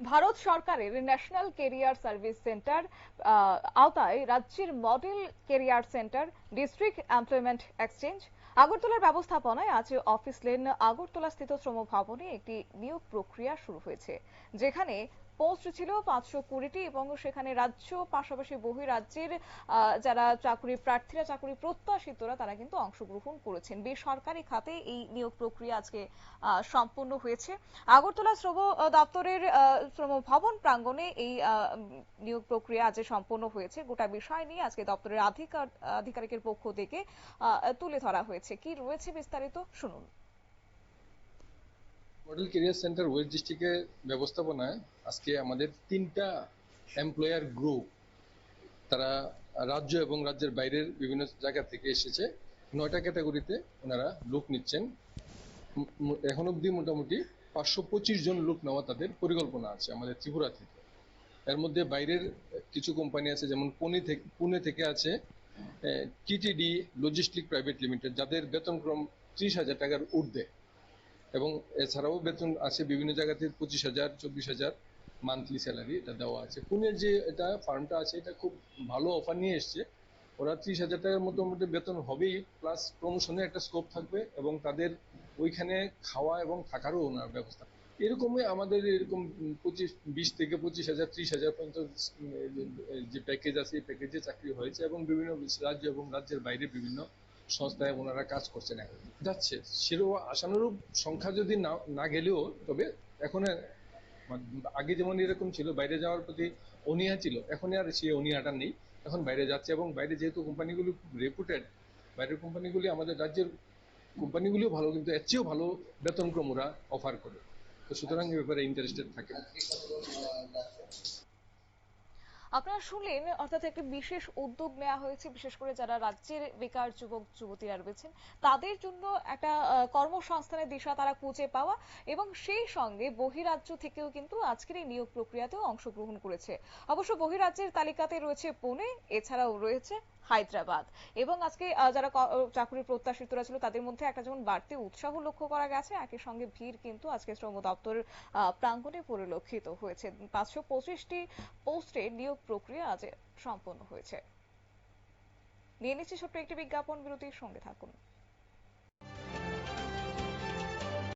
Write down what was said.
ভারত সরকারের national career service centre আওতায় রাজ্যের model career centre district employment exchange আগরতলার ব্যবস্থাপনায় আজ অফিস লেন আগরতলা স্থিত শ্রম ভবনে একটি নিয়োগ প্রক্রিয়া শুরু হয়েছে, যেখানে পোস্ট ছিল 520টি এবং সেখানে রাজ্য পাশাপাশি বহিরাজ্যের যারা চাকরি প্রার্থীরা, চাকরি প্রত্যাশিতরা তারা কিন্তু অংশগ্রহণ করেছেন। বেসরকারি খাতে এই নিয়োগ প্রক্রিয়া আজকে সম্পন্ন হয়েছে। আগরতলা শ্রম দপ্তরের শ্রম ভবন প্রাঙ্গণে এই নিয়োগ প্রক্রিয়া আজ সম্পন্ন হয়েছে। গোটা বিষয় নিয়ে আজকে দপ্তরের আধিকারিকের পক্ষ থেকে তুলে ধরা হয়েছে। কি রয়েছে বিস্তারিত শুনুন। মডেল কেরিয়ার সেন্টার ওয়েস্ট ডিস্ট্রিক্টের ব্যবস্থাপনায় আজকে আমাদের 3টা এমপ্লয়ার গ্রুপ, তারা রাজ্য এবং রাজ্যের বাইরের বিভিন্ন জায়গা থেকে এসেছে। 9টা ক্যাটাগরিতে ওনারা লোক নিচ্ছেন। এখন অব্দি মোটামুটি 525 জন লোক নেওয়া তাদের পরিকল্পনা আছে আমাদের ত্রিপুরা থেকে। এর মধ্যে বাইরের কিছু কোম্পানি আছে, যেমন পুনে থেকে আছে টিটিডি লজিস্টিক প্রাইভেট লিমিটেড, যাদের বেতনক্রম 30,000 টাকার ঊর্ধ্বে, এবং এছাড়াও বেতন আছে বিভিন্ন জায়গাতে 25,000 24,000 মান্থলি স্যালারি এটা দেওয়া আছে। পুনের যে এটা ফার্মটা আছে এটা খুব ভালো অফার নিয়ে এসছে। ওরা 30,000 টাকার মোটামুটি বেতন হবেই, প্লাস প্রমোশনের একটা স্কোপ থাকবে এবং তাদের ওইখানে খাওয়া এবং থাকারও ওনার ব্যবস্থা। এরকমই আমাদের এরকম 20 থেকে 25,000 30,000 পর্যন্ত যে প্যাকেজ আছে এই প্যাকেজে চাকরি হয়েছে এবং বিভিন্ন রাজ্য এবং রাজ্যের বাইরে বিভিন্ন সংস্থায় ওনারা কাজ করছেন। এখন যাচ্ছে সেরকম আশানুরূপ সংখ্যা যদি না গেলেও, তবে এখন আগে যেমন এরকম ছিল বাইরে যাওয়ার প্রতি অনীহা ছিল, এখন আর সেই অনীহাটা নেই। এখন বাইরে যাচ্ছে এবং বাইরে যেহেতু কোম্পানিগুলো রেপুটেড, বাইরের কোম্পানিগুলি আমাদের রাজ্যের কোম্পানিগুলিও ভালো, কিন্তু এর চেয়েও ভালো বেতনক্রম ওরা অফার করে। তো সুতরাং এ ব্যাপারে ইন্টারেস্টেড থাকে। আপনারা শুনলেন, অর্থাৎ একটা বিশেষ উদ্যোগ নেওয়া হয়েছে, বিশেষ করে যারা রাজ্যের বেকার যুবক যুবতীরা রয়েছেন তাদের জন্য একটা কর্মসংস্থানের দিশা তারা খুঁজে পাওয়া, এবং সেই সঙ্গে বহিরাজ্য থেকেও কিন্তু আজকের এই নিয়োগ প্রক্রিয়াতেও অংশগ্রহণ করেছে। অবশ্য বহিরাজ্যের তালিকাতে রয়েছে পুনে, এছাড়াও রয়েছে হায়দ্রাবাদ। এবং আজকে যারা চাকরি প্রত্যাশিতরা ছিল তাদের মধ্যে একটা যেমন বাড়তি উৎসাহ লক্ষ্য করা গেছে, একই সঙ্গে ভিড় কিন্তু আজকে শ্রম দপ্তরের প্রাঙ্গণে পরিলক্ষিত হয়েছে। 525টি পোস্টে নিয়োগ প্রক্রিয়া আজ সম্পন্ন হয়েছে। নিয়ে নিচ্ছি ছোট্ট একটি বিজ্ঞাপন বিরতির, সঙ্গে থাকুন।